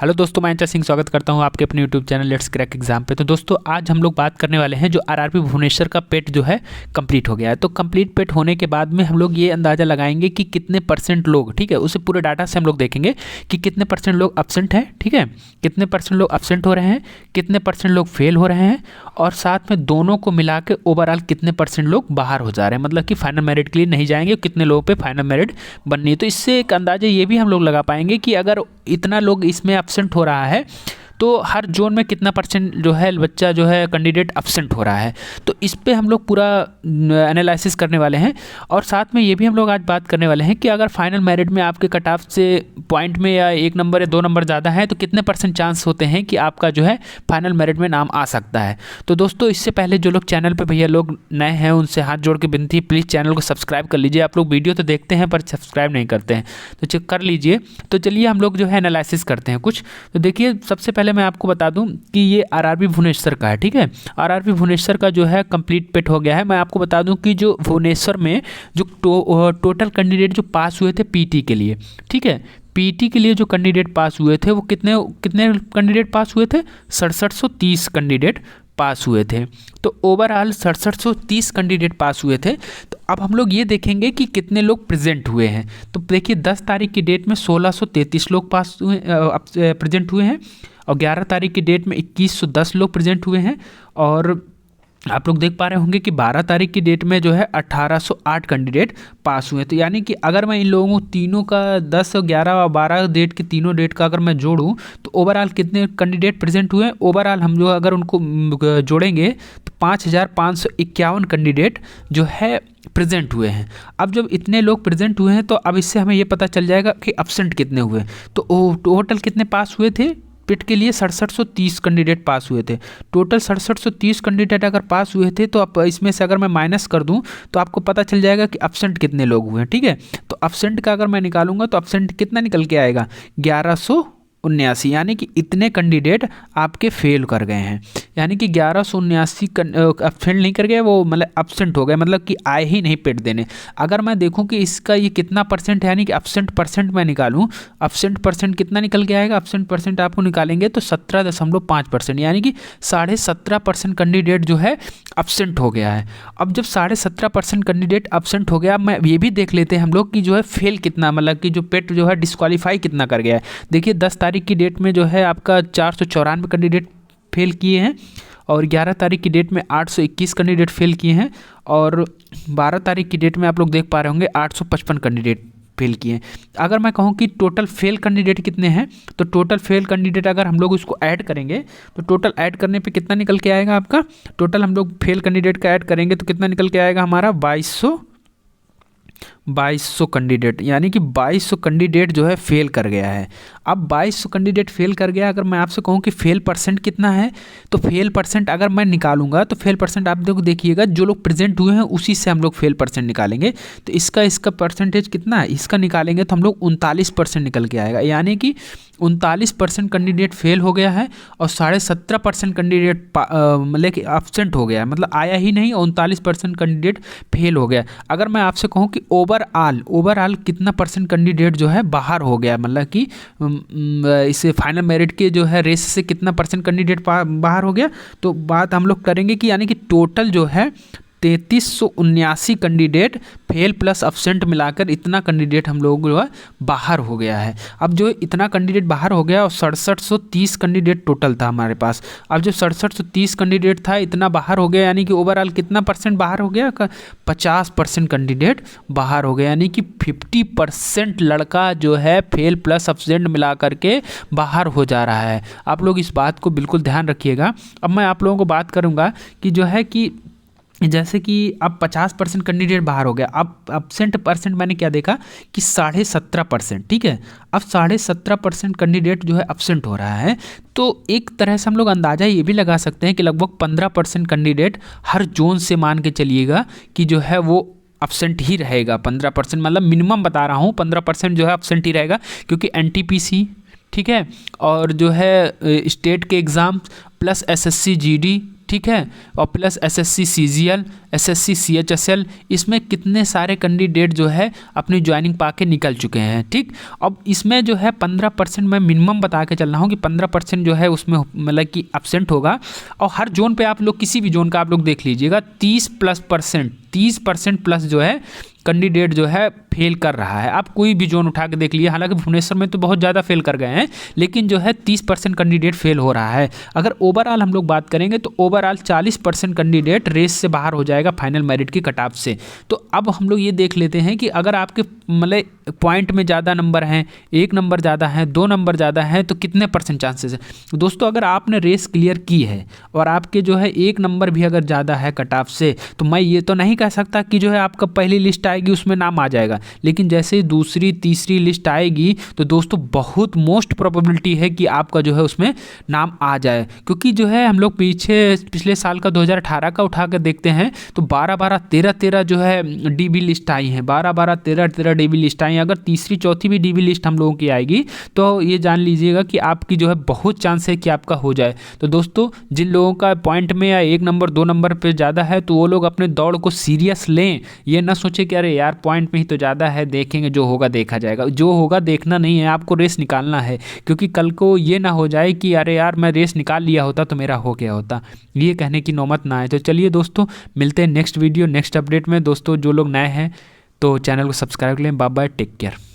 Hello दोस्तों, मैं अंचा सिंह स्वागत करता हूं आपके अपने YouTube channel let's crack exam पे। तो दोस्तों आज हम लोग बात करने वाले हैं जो आरआरबी भुवनेश्वर का पेट जो है कंप्लीट हो गया है। तो कंप्लीट पेट होने के बाद में हम लोग ये अंदाज़ा लगाएंगे कि कितने परसेंट लोग, ठीक है, उसे पूरे डाटा से हम लोग देखेंगे कि कितने परसेंट लोग एब्सेंट हैं, ठीक है, कितने परसेंट लोग एब्सेंट हो रहे हैं, कितने परसेंट लोग फेल हो रहे हैं, और साथ में दोनों को मिला के ओवरऑल कितने परसेंट लोग बाहर हो जा रहे हैं, मतलब कि फाइनल मेरिट के लिए नहीं जाएंगे, कितने लोगों पे फाइनल मेरिट बननी है। तो इससे एक अंदाजा ये भी हम लोग लगा पाएंगे कि अगर इतना लोग इसमें एब्सेंट हो रहा है तो हर जोन में कितना परसेंट जो है बच्चा जो है कैंडिडेट एब्सेंट हो रहा है। तो इस पे हम लोग पूरा एनालिसिस करने वाले हैं। और साथ में ये भी हम लोग आज बात करने वाले हैं कि अगर फाइनल मेरिट में आपके कट ऑफ से पॉइंट में या 1 नंबर या 2 नंबर ज़्यादा है तो कितने परसेंट चांस होते हैं कि आपका जो है फाइनल मेरिट में नाम आ सकता है। तो दोस्तों इससे पहले जो लोग चैनल पर भैया लोग नए हैं उनसे हाथ जोड़ के विनती, प्लीज़ चैनल को सब्सक्राइब कर लीजिए। आप लोग वीडियो तो देखते हैं पर सब्सक्राइब नहीं करते हैं, तो चेक कर लीजिए। तो चलिए हम लोग जो है एनालिसिस करते हैं कुछ। तो देखिए सबसे पहले मैं आपको बता दूं कि ये आरआरबी भुवनेश्वर का है, ठीक है। आरआरबी भुवनेश्वर का जो है कंप्लीट पेट हो गया है। मैं आपको बता दूं कि जो भुवनेश्वर में जो टोटल कैंडिडेट जो पास हुए थे पीटी के लिए, ठीक है, पीटी के लिए जो कैंडिडेट पास हुए थे वो कितने कैंडिडेट पास हुए थे? 6730 कैंडिडेट पास हुए थे। तो ओवरऑल 6730 कैंडिडेट पास हुए थे। तो अब हम लोग ये देखेंगे कि कितने लोग प्रेजेंट हुए हैं। तो देखिए 10 तारीख की डेट में 1633 लोग पास हुए प्रेजेंट हुए हैं, और 11 तारीख की डेट में 2110 लोग प्रेजेंट हुए हैं, और आप लोग देख पा रहे होंगे कि 12 तारीख की डेट में जो है 1808 कैंडिडेट पास हुए। तो यानी कि अगर मैं इन लोगों तीनों का 10, 11 और 12 डेट की तीनों डेट का अगर मैं जोड़ूं तो ओवरऑल कितने कैंडिडेट प्रेजेंट हुए? ओवरऑल हम जो अगर उनको जोड़ेंगे तो 5551 कैंडिडेट जो है प्रेजेंट हुए हैं। अब जब इतने लोग प्रेजेंट हुए हैं तो अब इससे हमें ये पता चल जाएगा कि एब्सेंट कितने हुए। तो टोटल कितने पास हुए थे पेट के लिए? 6730 कैंडिडेट पास हुए थे। टोटल 6730 कैंडिडेट अगर पास हुए थे तो अब इसमें से अगर मैं माइनस कर दूं तो आपको पता चल जाएगा कि एब्सेंट कितने लोग हुए हैं, ठीक है। तो एब्सेंट का अगर मैं निकालूंगा तो एब्सेंट कितना निकल के आएगा? 1179, यानी कि इतने कैंडिडेट आपके फेल कर गए हैं। यानी कि 1179 फेल नहीं कर गए, वो मतलब एब्सेंट हो गए, मतलब कि आए ही नहीं पेट देने। अगर मैं देखूं कि इसका ये कितना परसेंट है, यानी कि एब्सेंट परसेंट मैं निकालूं, एब्सेंट परसेंट कितना निकल के आएगा? एब्सेंट परसेंट आपको निकालेंगे तो 17.5%, यानी कि 17.5% कैंडिडेट जो है एब्सेंट हो गया है। अब जब 17.5% कैंडिडेट एब्सेंट हो गया, मैं ये भी देख लेते हैं हम लोग कि जो है फेल कितना, मतलब कि जो पेट जो है डिस्क्वालीफाई कितना कर गया है। देखिए 10 तारीख की डेट में जो है आपका 494 कैंडिडेट फेल किए हैं, और 11 तारीख की डेट में 821 कैंडिडेट फेल किए हैं, और 12 तारीख की डेट में आप लोग देख पा रहे होंगे 855 कैंडिडेट फेल किए हैं। अगर मैं कहूं कि टोटल फेल कैंडिडेट कितने हैं, तो टोटल फेल कैंडिडेट अगर हम लोग उसको ऐड करेंगे तो टोटल ऐड करने पे कितना निकल के आएगा आपका? टोटल हम लोग फेल कैंडिडेट का ऐड करेंगे तो कितना निकल के आएगा हमारा? 2200 कैंडिडेट, यानी कि 2200 कैंडिडेट जो है फेल कर गया है। अब 2200 कैंडिडेट फेल कर गया, अगर मैं आपसे कहूं कि फेल परसेंट कितना है, तो फेल परसेंट अगर मैं निकालूंगा तो फेल परसेंट आप देखिएगा जो लोग प्रेजेंट हुए हैं उसी से हम लोग फेल परसेंट निकालेंगे। तो इसका परसेंटेज कितना है, इसका निकालेंगे तो हम लोग 39% निकल के आएगा। यानी कि 39% कैंडिडेट फेल हो गया है, और 17.5% कैंडिडेट मतलब कि एब्सेंट हो गया है, मतलब आया ही नहीं, 39% कैंडिडेट फेल हो गया। अगर मैं आपसे कहूँ कि ओवरऑल कितना परसेंट कैंडिडेट जो है बाहर हो गया, मतलब कि इस फाइनल मेरिट के जो है रेस से कितना परसेंट कैंडिडेट बाहर हो गया, तो बात हम लोग करेंगे कि यानी कि टोटल जो है 3379 कैंडिडेट फेल प्लस एब्सेंट मिलाकर इतना कैंडिडेट हम लोग जो है बाहर हो गया है। अब जो इतना कैंडिडेट बाहर हो गया, और 6730 कैंडिडेट टोटल था हमारे पास। अब जो 6730 कैंडिडेट था इतना बाहर हो गया, यानी कि ओवरऑल कितना परसेंट बाहर हो गया? 50% कैंडिडेट बाहर हो गया, यानी कि 50% लड़का जो है फेल प्लस एब्सेंट मिला करके बाहर हो जा रहा है। आप लोग इस बात को बिल्कुल ध्यान रखिएगा। अब मैं आप लोगों को बात करूँगा कि जो है कि जैसे कि अब 50% कैंडिडेट बाहर हो गया, अब एब्सेंट परसेंट मैंने क्या देखा कि 17.5%, ठीक है। अब 17.5% कैंडिडेट जो है एब्सेंट हो रहा है, तो एक तरह से हम लोग अंदाज़ा ये भी लगा सकते हैं कि लगभग 15% कैंडिडेट हर जोन से मान के चलिएगा कि जो है वो एब्सेंट ही रहेगा। 15% मतलब मिनिमम बता रहा हूँ, 15% जो है एब्सेंट ही रहेगा, क्योंकि एनटीपीसी, ठीक है, और जो है स्टेट के एग्ज़ाम प्लस एसएससी जीडी, ठीक है, और plus SSC CGL, SSC CHSL, इसमें कितने सारे कैंडिडेट जो है अपनी ज्वाइनिंग पाके निकल चुके हैं। ठीक, अब इसमें जो है 15% मैं मिनिमम बता के चल रहा हूँ कि 15% जो है उसमें मतलब कि एब्सेंट होगा। और हर जोन पे आप लोग किसी भी जोन का आप लोग देख लीजिएगा 30% प्लस जो है कैंडिडेट जो है फेल कर रहा है। आप कोई भी जोन उठा के देख लीजिए, हालांकि भुवनेश्वर में तो बहुत ज़्यादा फेल कर गए हैं, लेकिन जो है 30% कैंडिडेट फेल हो रहा है। अगर ओवरऑल हम लोग बात करेंगे तो ओवरऑल 40% कैंडिडेट रेस से बाहर हो जाएगा फाइनल मेरिट की कट ऑफ से। तो अब हम लोग ये देख लेते हैं कि अगर आपके मतलब पॉइंट में ज़्यादा नंबर हैं, 1 नंबर ज़्यादा है, 2 नंबर ज़्यादा है, तो कितने % चांसेस है। दोस्तों अगर आपने रेस क्लियर की है और आपके जो है 1 नंबर भी अगर ज़्यादा है कट ऑफ से, तो मैं ये तो नहीं कह सकता कि जो है आपका पहली लिस्ट आएगी उसमें नाम आ जाएगा, लेकिन जैसे ही दूसरी तीसरी लिस्ट आएगी तो दोस्तों बहुत मोस्ट प्रोबेबिलिटी है कि आपका जो है उसमें नाम आ जाए। क्योंकि जो है हम लोग पिछले साल का 2018 का उठा कर देखते हैं तो 12-12, 13-13 जो है डीबी लिस्ट आई हैं, 12-12, 13-13 डीबी लिस्ट आई हैं। अगर तीसरी चौथी भी डीबी लिस्ट हम लोगों की आएगी तो ये जान लीजिएगा कि आपकी जो है बहुत चांस है कि आपका हो जाए। तो दोस्तों जिन लोगों का पॉइंट में या 1 नंबर 2 नंबर पे ज़्यादा है तो वो लोग अपने दौड़ को सीरियस लें, ये ना सोचे कि अरे यार पॉइंट में ही तो ज़्यादा है, देखेंगे जो होगा देखा जाएगा। जो होगा देखना नहीं है, आपको रेस निकालना है। क्योंकि कल को ये ना हो जाए कि अरे यार मैं रेस निकाल लिया होता तो मेरा हो गया होता, ये कहने की नौबत ना आए। तो चलिए दोस्तों मिलते हैं नेक्स्ट वीडियो नेक्स्ट अपडेट में। दोस्तों जो लोग नए हैं तो चैनल को सब्सक्राइब कर लें। Bye bye, take care.